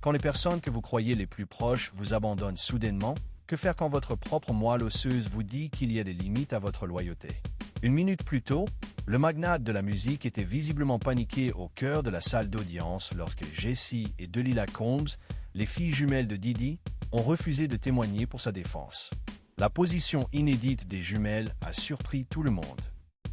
Quand les personnes que vous croyez les plus proches vous abandonnent soudainement, que faire quand votre propre moelle osseuse vous dit qu'il y a des limites à votre loyauté? Une minute plus tôt, le magnate de la musique était visiblement paniqué au cœur de la salle d'audience lorsque Jessie et Delilah Combs, les filles jumelles de Diddy, ont refusé de témoigner pour sa défense. La position inédite des jumelles a surpris tout le monde.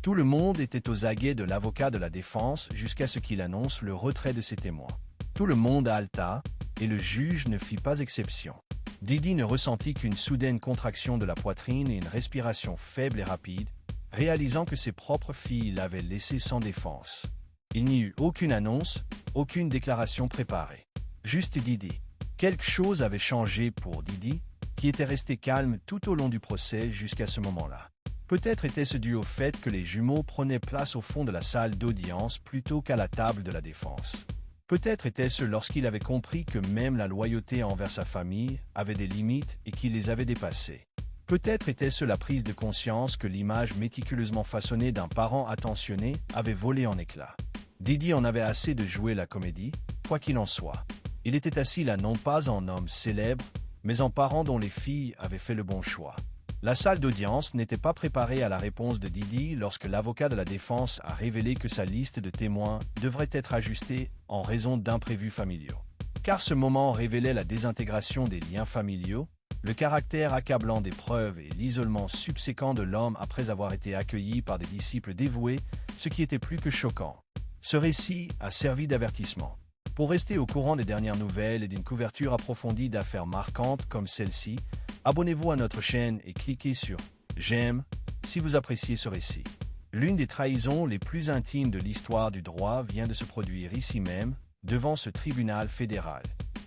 Tout le monde était aux aguets de l'avocat de la défense jusqu'à ce qu'il annonce le retrait de ses témoins. Tout le monde haleta, et le juge ne fit pas exception. Diddy ne ressentit qu'une soudaine contraction de la poitrine et une respiration faible et rapide, réalisant que ses propres filles l'avaient laissé sans défense. Il n'y eut aucune annonce, aucune déclaration préparée. Juste Diddy. Quelque chose avait changé pour Diddy, qui était resté calme tout au long du procès jusqu'à ce moment-là. Peut-être était-ce dû au fait que les jumeaux prenaient place au fond de la salle d'audience plutôt qu'à la table de la défense. Peut-être était-ce lorsqu'il avait compris que même la loyauté envers sa famille avait des limites et qu'il les avait dépassées. Peut-être était-ce la prise de conscience que l'image méticuleusement façonnée d'un parent attentionné avait volé en éclats. Diddy en avait assez de jouer la comédie, quoi qu'il en soit. Il était assis là non pas en homme célèbre, mais en parent dont les filles avaient fait le bon choix. La salle d'audience n'était pas préparée à la réponse de Diddy lorsque l'avocat de la défense a révélé que sa liste de témoins devrait être ajustée en raison d'imprévus familiaux. Car ce moment révélait la désintégration des liens familiaux, le caractère accablant des preuves et l'isolement subséquent de l'homme après avoir été accueilli par des disciples dévoués, ce qui était plus que choquant. Ce récit a servi d'avertissement. Pour rester au courant des dernières nouvelles et d'une couverture approfondie d'affaires marquantes comme celle-ci, abonnez-vous à notre chaîne et cliquez sur « J'aime » si vous appréciez ce récit. L'une des trahisons les plus intimes de l'histoire du droit vient de se produire ici même, devant ce tribunal fédéral.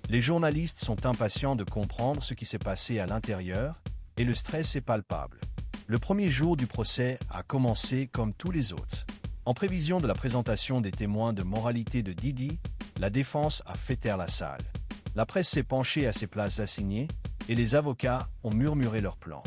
Les journalistes sont impatients de comprendre ce qui s'est passé à l'intérieur, et le stress est palpable. Le premier jour du procès a commencé comme tous les autres. En prévision de la présentation des témoins de moralité de Diddy, la défense a fait taire la salle. La presse s'est penchée à ses places assignées, et les avocats ont murmuré leurs plans.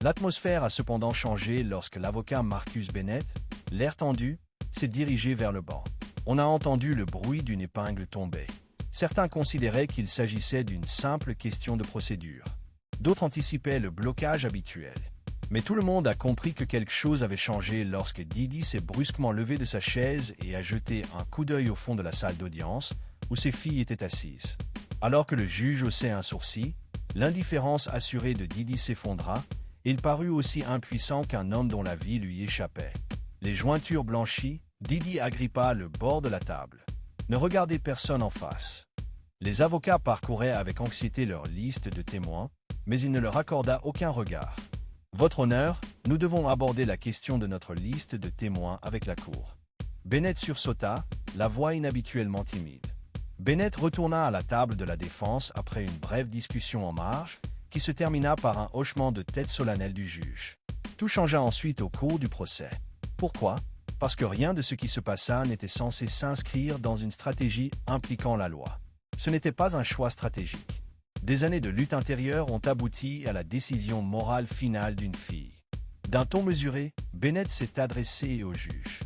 L'atmosphère a cependant changé lorsque l'avocat Marcus Bennett, l'air tendu, s'est dirigé vers le banc. On a entendu le bruit d'une épingle tomber. Certains considéraient qu'il s'agissait d'une simple question de procédure. D'autres anticipaient le blocage habituel. Mais tout le monde a compris que quelque chose avait changé lorsque Diddy s'est brusquement levé de sa chaise et a jeté un coup d'œil au fond de la salle d'audience, où ses filles étaient assises. Alors que le juge haussait un sourcil, l'indifférence assurée de Diddy s'effondra, et il parut aussi impuissant qu'un homme dont la vie lui échappait. Les jointures blanchies, Diddy agrippa le bord de la table. Ne regardez personne en face. Les avocats parcouraient avec anxiété leur liste de témoins, mais il ne leur accorda aucun regard. Votre honneur, nous devons aborder la question de notre liste de témoins avec la cour. Bennett sursauta, la voix inhabituellement timide. Bennett retourna à la table de la défense après une brève discussion en marge, qui se termina par un hochement de tête solennel du juge. Tout changea ensuite au cours du procès. Pourquoi? Parce que rien de ce qui se passa n'était censé s'inscrire dans une stratégie impliquant la loi. Ce n'était pas un choix stratégique. Des années de lutte intérieure ont abouti à la décision morale finale d'une fille. D'un ton mesuré, Bennett s'est adressé au juge.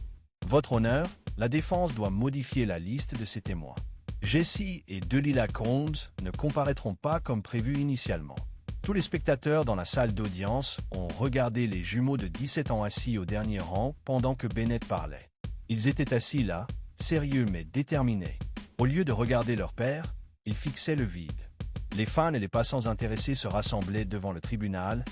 Votre honneur, la défense doit modifier la liste de ses témoins. Jessie et Delilah Combs ne comparaîtront pas comme prévu initialement. Tous les spectateurs dans la salle d'audience ont regardé les jumeaux de 17 ans assis au dernier rang pendant que Bennett parlait. Ils étaient assis là, sérieux mais déterminés. Au lieu de regarder leur père, ils fixaient le vide. Les fans et les passants intéressés se rassemblaient devant le tribunal,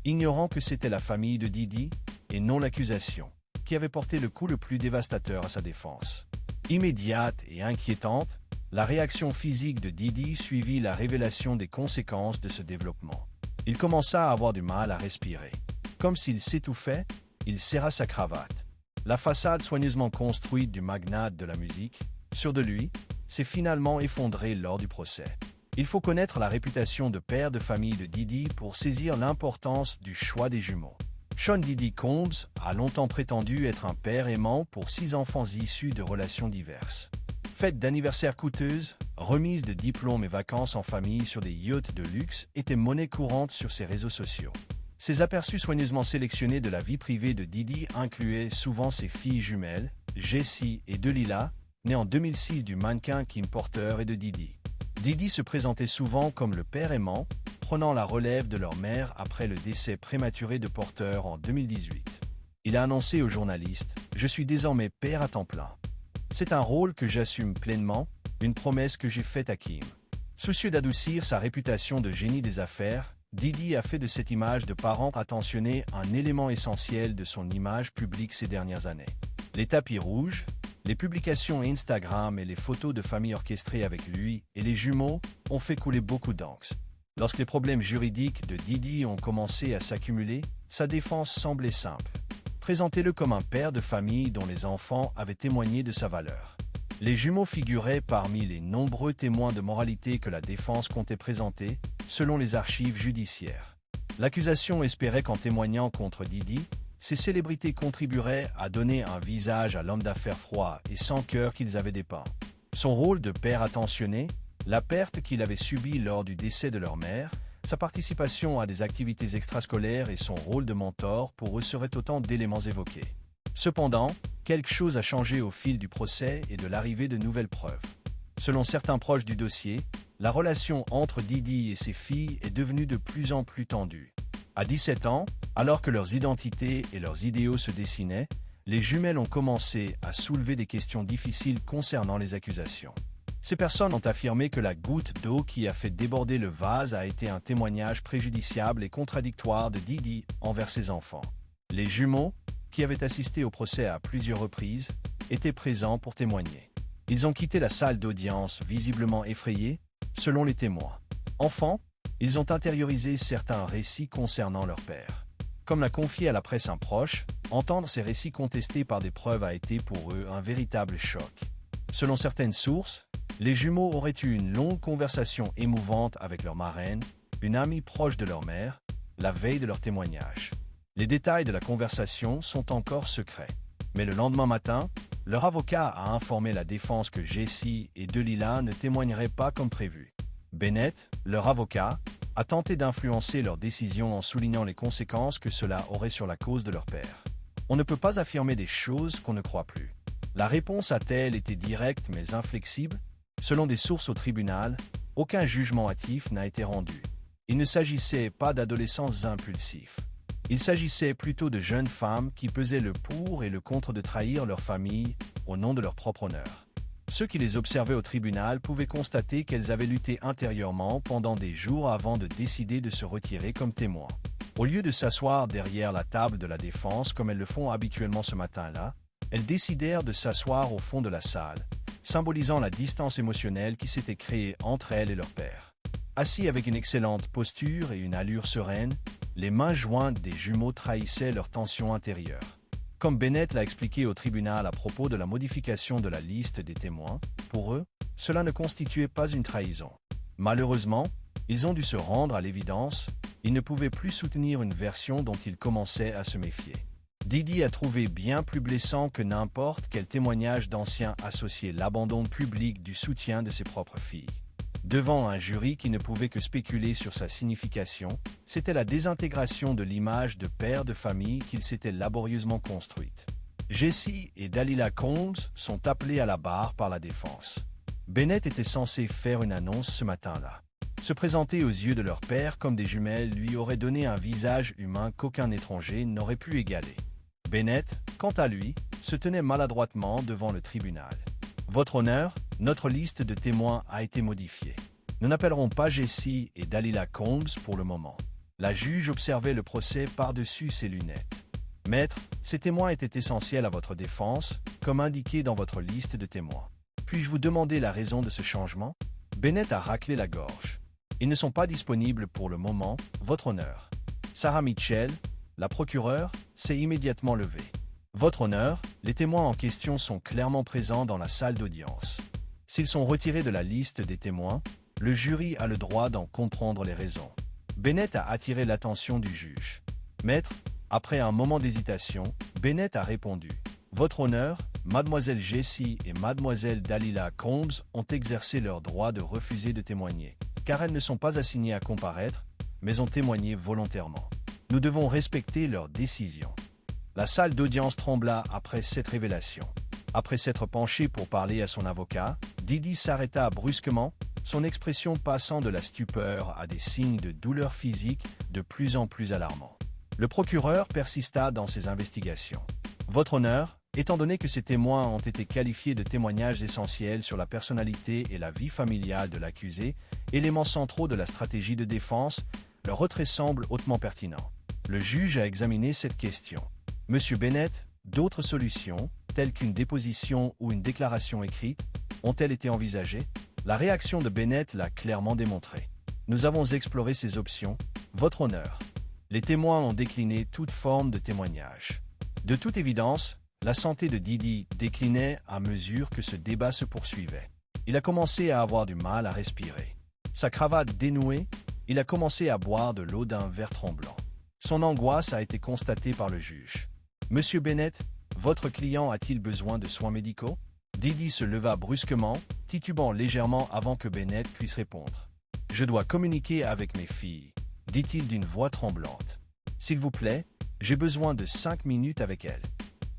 ignorant que c'était la famille de Diddy, et non l'accusation, qui avait porté le coup le plus dévastateur à sa défense. Immédiate et inquiétante, la réaction physique de Diddy suivit la révélation des conséquences de ce développement. Il commença à avoir du mal à respirer. Comme s'il s'étouffait, il serra sa cravate. La façade soigneusement construite du magnate de la musique, sûre de lui, s'est finalement effondrée lors du procès. Il faut connaître la réputation de père de famille de Diddy pour saisir l'importance du choix des jumeaux. Sean Diddy Combs a longtemps prétendu être un père aimant pour 6 enfants issus de relations diverses. Fêtes d'anniversaire coûteuses, remises de diplômes et vacances en famille sur des yachts de luxe étaient monnaie courante sur ses réseaux sociaux. Ces aperçus soigneusement sélectionnés de la vie privée de Diddy incluaient souvent ses filles jumelles, Jessie et Delilah, nées en 2006 du mannequin Kim Porter et de Diddy. Didi se présentait souvent comme le père aimant, prenant la relève de leur mère après le décès prématuré de Porter en 2018. Il a annoncé aux journalistes « Je suis désormais père à temps plein. C'est un rôle que j'assume pleinement, une promesse que j'ai faite à Kim. » Soucieux d'adoucir sa réputation de génie des affaires, Didi a fait de cette image de parent attentionné un élément essentiel de son image publique ces dernières années. Les tapis rouges, les publications Instagram et les photos de famille orchestrées avec lui et les jumeaux ont fait couler beaucoup d'encre. Lorsque les problèmes juridiques de Didi ont commencé à s'accumuler, sa défense semblait simple. Présentez-le comme un père de famille dont les enfants avaient témoigné de sa valeur. Les jumeaux figuraient parmi les nombreux témoins de moralité que la défense comptait présenter, selon les archives judiciaires. L'accusation espérait qu'en témoignant contre Didi, ces célébrités contribueraient à donner un visage à l'homme d'affaires froid et sans cœur qu'ils avaient dépeint. Son rôle de père attentionné, la perte qu'il avait subie lors du décès de leur mère, sa participation à des activités extrascolaires et son rôle de mentor pour eux seraient autant d'éléments évoqués. Cependant, quelque chose a changé au fil du procès et de l'arrivée de nouvelles preuves. Selon certains proches du dossier, la relation entre Didi et ses filles est devenue de plus en plus tendue. À 17 ans, alors que leurs identités et leurs idéaux se dessinaient, les jumelles ont commencé à soulever des questions difficiles concernant les accusations. Ces personnes ont affirmé que la goutte d'eau qui a fait déborder le vase a été un témoignage préjudiciable et contradictoire de Didi envers ses enfants. Les jumeaux, qui avaient assisté au procès à plusieurs reprises, étaient présents pour témoigner. Ils ont quitté la salle d'audience visiblement effrayés, selon les témoins. Enfants, ils ont intériorisé certains récits concernant leur père. Comme l'a confié à la presse un proche, entendre ces récits contestés par des preuves a été pour eux un véritable choc. Selon certaines sources, les jumeaux auraient eu une longue conversation émouvante avec leur marraine, une amie proche de leur mère, la veille de leur témoignage. Les détails de la conversation sont encore secrets. Mais le lendemain matin, leur avocat a informé la défense que Jessie et Delilah ne témoigneraient pas comme prévu. Bennett, leur avocat, a tenté d'influencer leur décision en soulignant les conséquences que cela aurait sur la cause de leur père. On ne peut pas affirmer des choses qu'on ne croit plus. La réponse a-t-elle été directe mais inflexible? Selon des sources au tribunal, aucun jugement hâtif n'a été rendu. Il ne s'agissait pas d'adolescents impulsifs. Il s'agissait plutôt de jeunes femmes qui pesaient le pour et le contre de trahir leur famille au nom de leur propre honneur. Ceux qui les observaient au tribunal pouvaient constater qu'elles avaient lutté intérieurement pendant des jours avant de décider de se retirer comme témoins. Au lieu de s'asseoir derrière la table de la défense comme elles le font habituellement ce matin-là, elles décidèrent de s'asseoir au fond de la salle, symbolisant la distance émotionnelle qui s'était créée entre elles et leur père. Assis avec une excellente posture et une allure sereine, les mains jointes des jumeaux trahissaient leur tension intérieure. Comme Bennett l'a expliqué au tribunal à propos de la modification de la liste des témoins, pour eux, cela ne constituait pas une trahison. Malheureusement, ils ont dû se rendre à l'évidence, ils ne pouvaient plus soutenir une version dont ils commençaient à se méfier. Didi a trouvé bien plus blessant que n'importe quel témoignage d'anciens associés l'abandon public du soutien de ses propres filles. Devant un jury qui ne pouvait que spéculer sur sa signification, c'était la désintégration de l'image de père de famille qu'il s'était laborieusement construite. Jessie et Delilah Combs sont appelés à la barre par la défense. Bennett était censé faire une annonce ce matin-là. Se présenter aux yeux de leur père comme des jumelles lui aurait donné un visage humain qu'aucun étranger n'aurait pu égaler. Bennett, quant à lui, se tenait maladroitement devant le tribunal. Votre honneur, notre liste de témoins a été modifiée. Nous n'appellerons pas Jessie et Delilah Combs pour le moment. La juge observait le procès par-dessus ses lunettes. Maître, ces témoins étaient essentiels à votre défense, comme indiqué dans votre liste de témoins. Puis-je vous demander la raison de ce changement? Bennett a raclé la gorge. Ils ne sont pas disponibles pour le moment, votre honneur. Sarah Mitchell, la procureure, s'est immédiatement levée. Votre honneur, les témoins en question sont clairement présents dans la salle d'audience. S'ils sont retirés de la liste des témoins, le jury a le droit d'en comprendre les raisons. Bennett a attiré l'attention du juge. Maître, après un moment d'hésitation, Bennett a répondu. Votre honneur, mademoiselle Jessie et mademoiselle Delilah Combs ont exercé leur droit de refuser de témoigner, car elles ne sont pas assignées à comparaître, mais ont témoigné volontairement. Nous devons respecter leur décision. La salle d'audience trembla après cette révélation. Après s'être penché pour parler à son avocat, Didi s'arrêta brusquement, son expression passant de la stupeur à des signes de douleur physique de plus en plus alarmants. Le procureur persista dans ses investigations. Votre honneur, étant donné que ces témoins ont été qualifiés de témoignages essentiels sur la personnalité et la vie familiale de l'accusé, éléments centraux de la stratégie de défense, leur retrait semble hautement pertinent. Le juge a examiné cette question. Monsieur Bennett, d'autres solutions, telles qu'une déposition ou une déclaration écrite, ont-elles été envisagées? La réaction de Bennett l'a clairement démontré. Nous avons exploré ces options, votre honneur. Les témoins ont décliné toute forme de témoignage. De toute évidence, la santé de Didi déclinait à mesure que ce débat se poursuivait. Il a commencé à avoir du mal à respirer. Sa cravate dénouée, il a commencé à boire de l'eau d'un verre tremblant. Son angoisse a été constatée par le juge. Monsieur Bennett, votre client a-t-il besoin de soins médicaux? Didi se leva brusquement, titubant légèrement avant que Bennett puisse répondre. Je dois communiquer avec mes filles, dit-il d'une voix tremblante. S'il vous plaît, j'ai besoin de 5 minutes avec elles.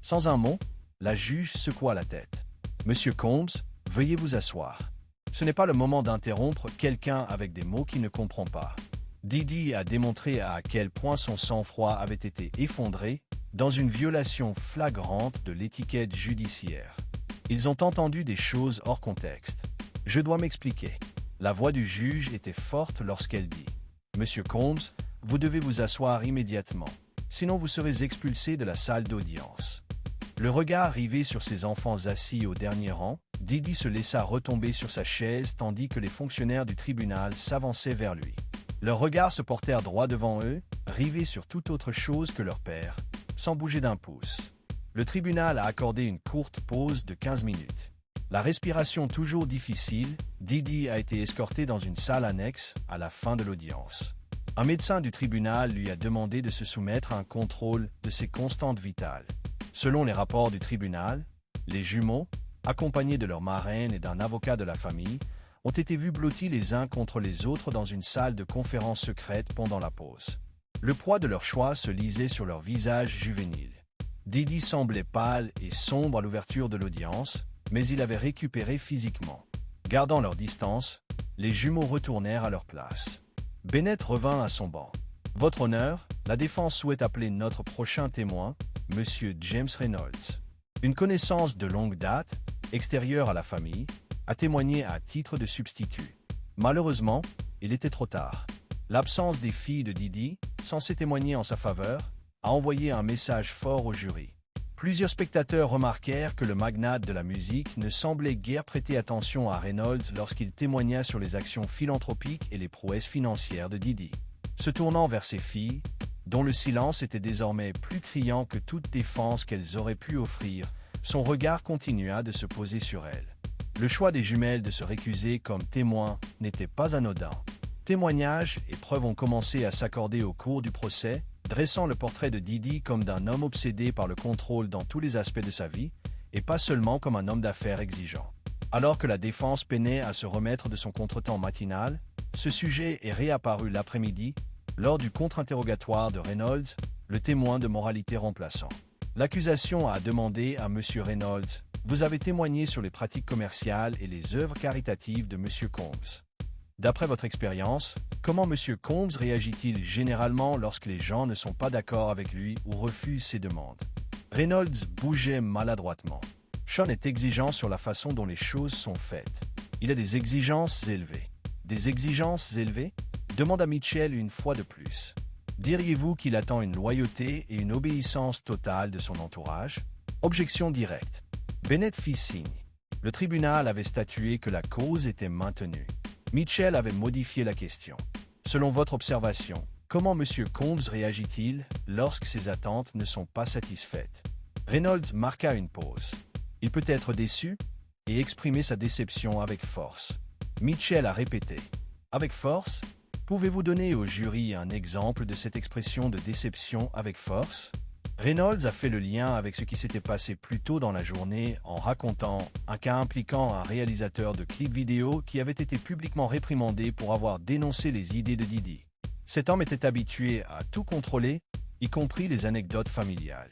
Sans un mot, la juge secoua la tête. Monsieur Combs, veuillez vous asseoir. Ce n'est pas le moment d'interrompre quelqu'un avec des mots qu'il ne comprend pas. Didi a démontré à quel point son sang-froid avait été effondré dans une violation flagrante de l'étiquette judiciaire. Ils ont entendu des choses hors contexte. Je dois m'expliquer. La voix du juge était forte lorsqu'elle dit « Monsieur Combs, vous devez vous asseoir immédiatement, sinon vous serez expulsé de la salle d'audience. » Le regard rivé sur ses enfants assis au dernier rang, Didi se laissa retomber sur sa chaise tandis que les fonctionnaires du tribunal s'avançaient vers lui. Leurs regards se portèrent droit devant eux, rivés sur toute autre chose que leur père, sans bouger d'un pouce. Le tribunal a accordé une courte pause de 15 minutes. La respiration toujours difficile, Didi a été escorté dans une salle annexe à la fin de l'audience. Un médecin du tribunal lui a demandé de se soumettre à un contrôle de ses constantes vitales. Selon les rapports du tribunal, les jumeaux, accompagnés de leur marraine et d'un avocat de la famille, ont été vus blottis les uns contre les autres dans une salle de conférence secrète pendant la pause. Le poids de leur choix se lisait sur leur visage juvénile. Didi semblait pâle et sombre à l'ouverture de l'audience, mais il avait récupéré physiquement. Gardant leur distance, les jumeaux retournèrent à leur place. Bennett revint à son banc. « Votre honneur, la défense souhaite appeler notre prochain témoin, Monsieur James Reynolds. Une connaissance de longue date, extérieure à la famille, a témoigné à titre de substitut. Malheureusement, il était trop tard. L'absence des filles de Didi, censées témoigner en sa faveur, a envoyé un message fort au jury. Plusieurs spectateurs remarquèrent que le magnate de la musique ne semblait guère prêter attention à Reynolds lorsqu'il témoigna sur les actions philanthropiques et les prouesses financières de Didi. Se tournant vers ses filles, dont le silence était désormais plus criant que toute défense qu'elles auraient pu offrir, son regard continua de se poser sur elles. Le choix des jumelles de se récuser comme témoins n'était pas anodin. Témoignages et preuves ont commencé à s'accorder au cours du procès, dressant le portrait de Didi comme d'un homme obsédé par le contrôle dans tous les aspects de sa vie, et pas seulement comme un homme d'affaires exigeant. Alors que la défense peinait à se remettre de son contretemps matinal, ce sujet est réapparu l'après-midi, lors du contre-interrogatoire de Reynolds, le témoin de moralité remplaçant. L'accusation a demandé à M. Reynolds « Vous avez témoigné sur les pratiques commerciales et les œuvres caritatives de M. Combs. D'après votre expérience, comment M. Combs réagit-il généralement lorsque les gens ne sont pas d'accord avec lui ou refusent ses demandes ?» Reynolds bougeait maladroitement. Sean est exigeant sur la façon dont les choses sont faites. Il a des exigences élevées. Des exigences élevées? Demanda Mitchell une fois de plus. Diriez-vous qu'il attend une loyauté et une obéissance totale de son entourage? Objection directe. Bennett fit signe. Le tribunal avait statué que la cause était maintenue. Mitchell avait modifié la question. Selon votre observation, comment M. Combs réagit-il lorsque ses attentes ne sont pas satisfaites? Reynolds marqua une pause. Il peut être déçu et exprimer sa déception avec force. Mitchell a répété. Avec force? Pouvez-vous donner au jury un exemple de cette expression de déception avec force? Reynolds a fait le lien avec ce qui s'était passé plus tôt dans la journée en racontant un cas impliquant un réalisateur de clips vidéo qui avait été publiquement réprimandé pour avoir dénoncé les idées de Didi. Cet homme était habitué à tout contrôler, y compris les anecdotes familiales.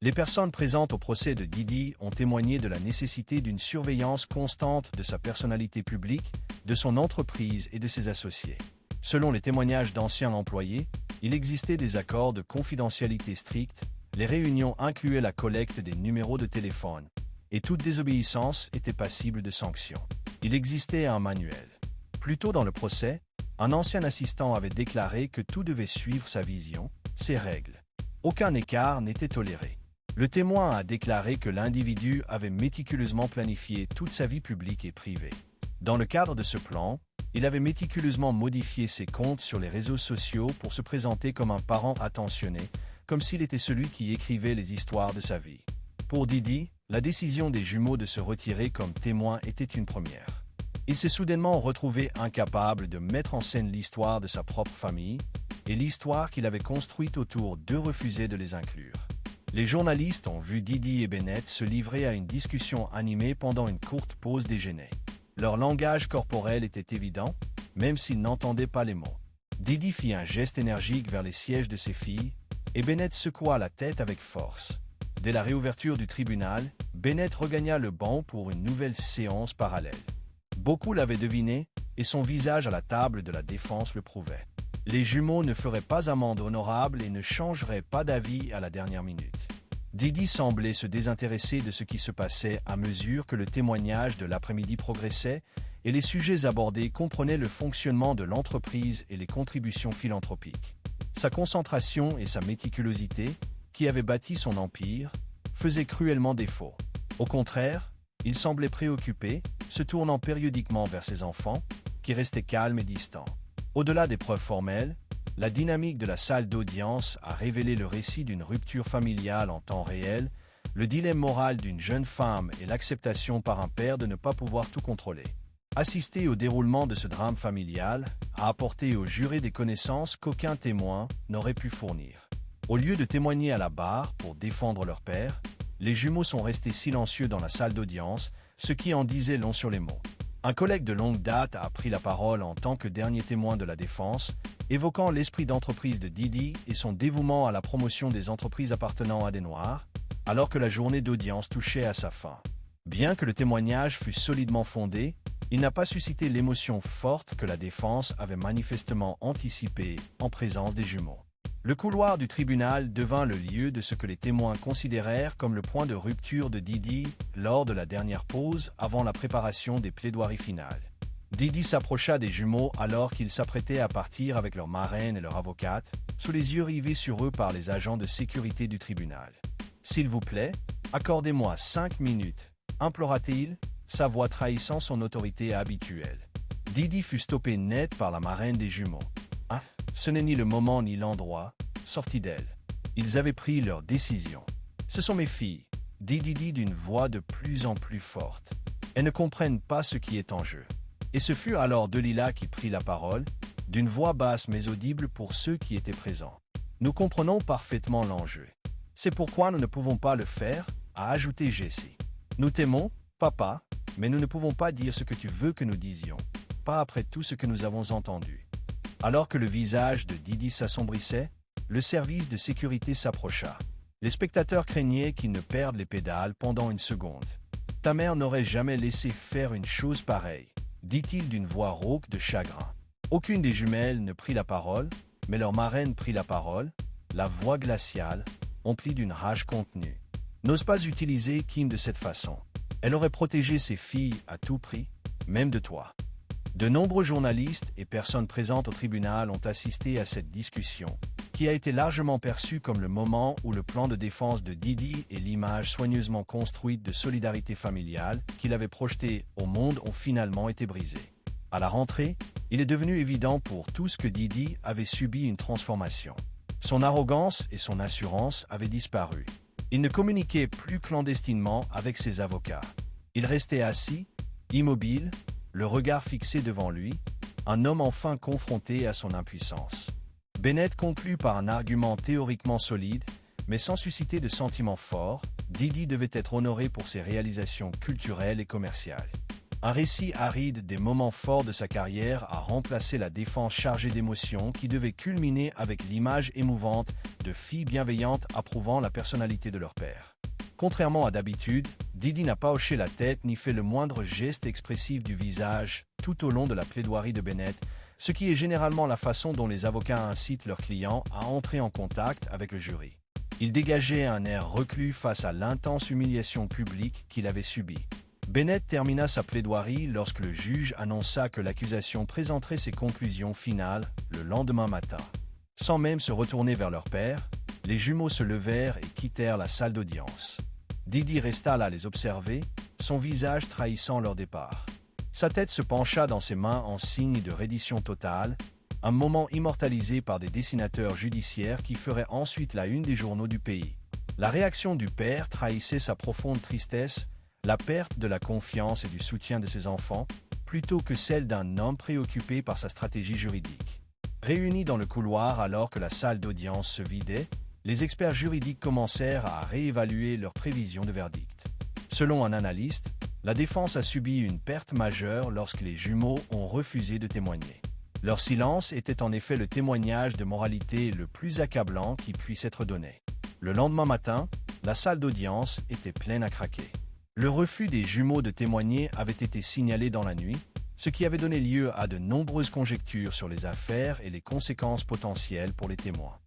Les personnes présentes au procès de Didi ont témoigné de la nécessité d'une surveillance constante de sa personnalité publique, de son entreprise et de ses associés. Selon les témoignages d'anciens employés, il existait des accords de confidentialité stricts, les réunions incluaient la collecte des numéros de téléphone, et toute désobéissance était passible de sanctions. Il existait un manuel. Plus tôt dans le procès, un ancien assistant avait déclaré que tout devait suivre sa vision, ses règles. Aucun écart n'était toléré. Le témoin a déclaré que l'individu avait méticuleusement planifié toute sa vie publique et privée. Dans le cadre de ce plan, il avait méticuleusement modifié ses comptes sur les réseaux sociaux pour se présenter comme un parent attentionné, comme s'il était celui qui écrivait les histoires de sa vie. Pour Didi, la décision des jumeaux de se retirer comme témoin était une première. Il s'est soudainement retrouvé incapable de mettre en scène l'histoire de sa propre famille, et l'histoire qu'il avait construite autour d'eux refusait de les inclure. Les journalistes ont vu Didi et Bennett se livrer à une discussion animée pendant une courte pause déjeuner. Leur langage corporel était évident, même s'ils n'entendaient pas les mots. Didi fit un geste énergique vers les sièges de ses filles, et Bennett secoua la tête avec force. Dès la réouverture du tribunal, Bennett regagna le banc pour une nouvelle séance parallèle. Beaucoup l'avaient deviné, et son visage à la table de la défense le prouvait. Les jumeaux ne feraient pas amende honorable et ne changeraient pas d'avis à la dernière minute. Didi semblait se désintéresser de ce qui se passait à mesure que le témoignage de l'après-midi progressait et les sujets abordés comprenaient le fonctionnement de l'entreprise et les contributions philanthropiques. Sa concentration et sa méticulosité, qui avaient bâti son empire, faisaient cruellement défaut. Au contraire, il semblait préoccupé, se tournant périodiquement vers ses enfants, qui restaient calmes et distants. Au-delà des preuves formelles, la dynamique de la salle d'audience a révélé le récit d'une rupture familiale en temps réel, le dilemme moral d'une jeune femme et l'acceptation par un père de ne pas pouvoir tout contrôler. Assister au déroulement de ce drame familial a apporté aux jurés des connaissances qu'aucun témoin n'aurait pu fournir. Au lieu de témoigner à la barre pour défendre leur père, les jumeaux sont restés silencieux dans la salle d'audience, ce qui en disait long sur les mots. Un collègue de longue date a pris la parole en tant que dernier témoin de la défense, évoquant l'esprit d'entreprise de Didi et son dévouement à la promotion des entreprises appartenant à des Noirs, alors que la journée d'audience touchait à sa fin. Bien que le témoignage fût solidement fondé, il n'a pas suscité l'émotion forte que la défense avait manifestement anticipée en présence des jumeaux. Le couloir du tribunal devint le lieu de ce que les témoins considérèrent comme le point de rupture de Didi lors de la dernière pause avant la préparation des plaidoiries finales. Didi s'approcha des jumeaux alors qu'ils s'apprêtaient à partir avec leur marraine et leur avocate, sous les yeux rivés sur eux par les agents de sécurité du tribunal. « S'il vous plaît, accordez-moi 5 minutes », implora-t-il, sa voix trahissant son autorité habituelle. Didi fut stoppé net par la marraine des jumeaux. « Ah, ce n'est ni le moment ni l'endroit », sortit d'elle. Ils avaient pris leur décision. « Ce sont mes filles », dit Didi d'une voix de plus en plus forte. « Elles ne comprennent pas ce qui est en jeu. » Et ce fut alors Delila qui prit la parole, d'une voix basse mais audible pour ceux qui étaient présents. « Nous comprenons parfaitement l'enjeu. C'est pourquoi nous ne pouvons pas le faire, » a ajouté Jessie. « Nous t'aimons, papa, mais nous ne pouvons pas dire ce que tu veux que nous disions, pas après tout ce que nous avons entendu. » Alors que le visage de Didi s'assombrissait, le service de sécurité s'approcha. Les spectateurs craignaient qu'il ne perde les pédales pendant une seconde. « Ta mère n'aurait jamais laissé faire une chose pareille, » dit-il d'une voix rauque de chagrin. Aucune des jumelles ne prit la parole, mais leur marraine prit la parole, la voix glaciale, emplie d'une rage contenue. « N'ose pas utiliser Kim de cette façon. Elle aurait protégé ses filles à tout prix, même de toi. » De nombreux journalistes et personnes présentes au tribunal ont assisté à cette discussion, qui a été largement perçue comme le moment où le plan de défense de Didi et l'image soigneusement construite de solidarité familiale qu'il avait projetée au monde ont finalement été brisés. À la rentrée, il est devenu évident pour tous que Didi avait subi une transformation. Son arrogance et son assurance avaient disparu. Il ne communiquait plus clandestinement avec ses avocats. Il restait assis, immobile, le regard fixé devant lui, un homme enfin confronté à son impuissance. Bennett conclut par un argument théoriquement solide, mais sans susciter de sentiments forts. Didi devait être honoré pour ses réalisations culturelles et commerciales. Un récit aride des moments forts de sa carrière a remplacé la défense chargée d'émotions qui devait culminer avec l'image émouvante de filles bienveillantes approuvant la personnalité de leur père. Contrairement à d'habitude, Didi n'a pas hoché la tête ni fait le moindre geste expressif du visage tout au long de la plaidoirie de Bennett, ce qui est généralement la façon dont les avocats incitent leurs clients à entrer en contact avec le jury. Il dégageait un air reclus face à l'intense humiliation publique qu'il avait subie. Bennett termina sa plaidoirie lorsque le juge annonça que l'accusation présenterait ses conclusions finales le lendemain matin. Sans même se retourner vers leur père, les jumeaux se levèrent et quittèrent la salle d'audience. Didi resta là les observer, son visage trahissant leur départ. Sa tête se pencha dans ses mains en signe de reddition totale, un moment immortalisé par des dessinateurs judiciaires qui feraient ensuite la une des journaux du pays. La réaction du père trahissait sa profonde tristesse, la perte de la confiance et du soutien de ses enfants, plutôt que celle d'un homme préoccupé par sa stratégie juridique. Réunis dans le couloir alors que la salle d'audience se vidait, les experts juridiques commencèrent à réévaluer leurs prévisions de verdict. Selon un analyste, la défense a subi une perte majeure lorsque les jumeaux ont refusé de témoigner. Leur silence était en effet le témoignage de moralité le plus accablant qui puisse être donné. Le lendemain matin, la salle d'audience était pleine à craquer. Le refus des jumeaux de témoigner avait été signalé dans la nuit, ce qui avait donné lieu à de nombreuses conjectures sur les affaires et les conséquences potentielles pour les témoins.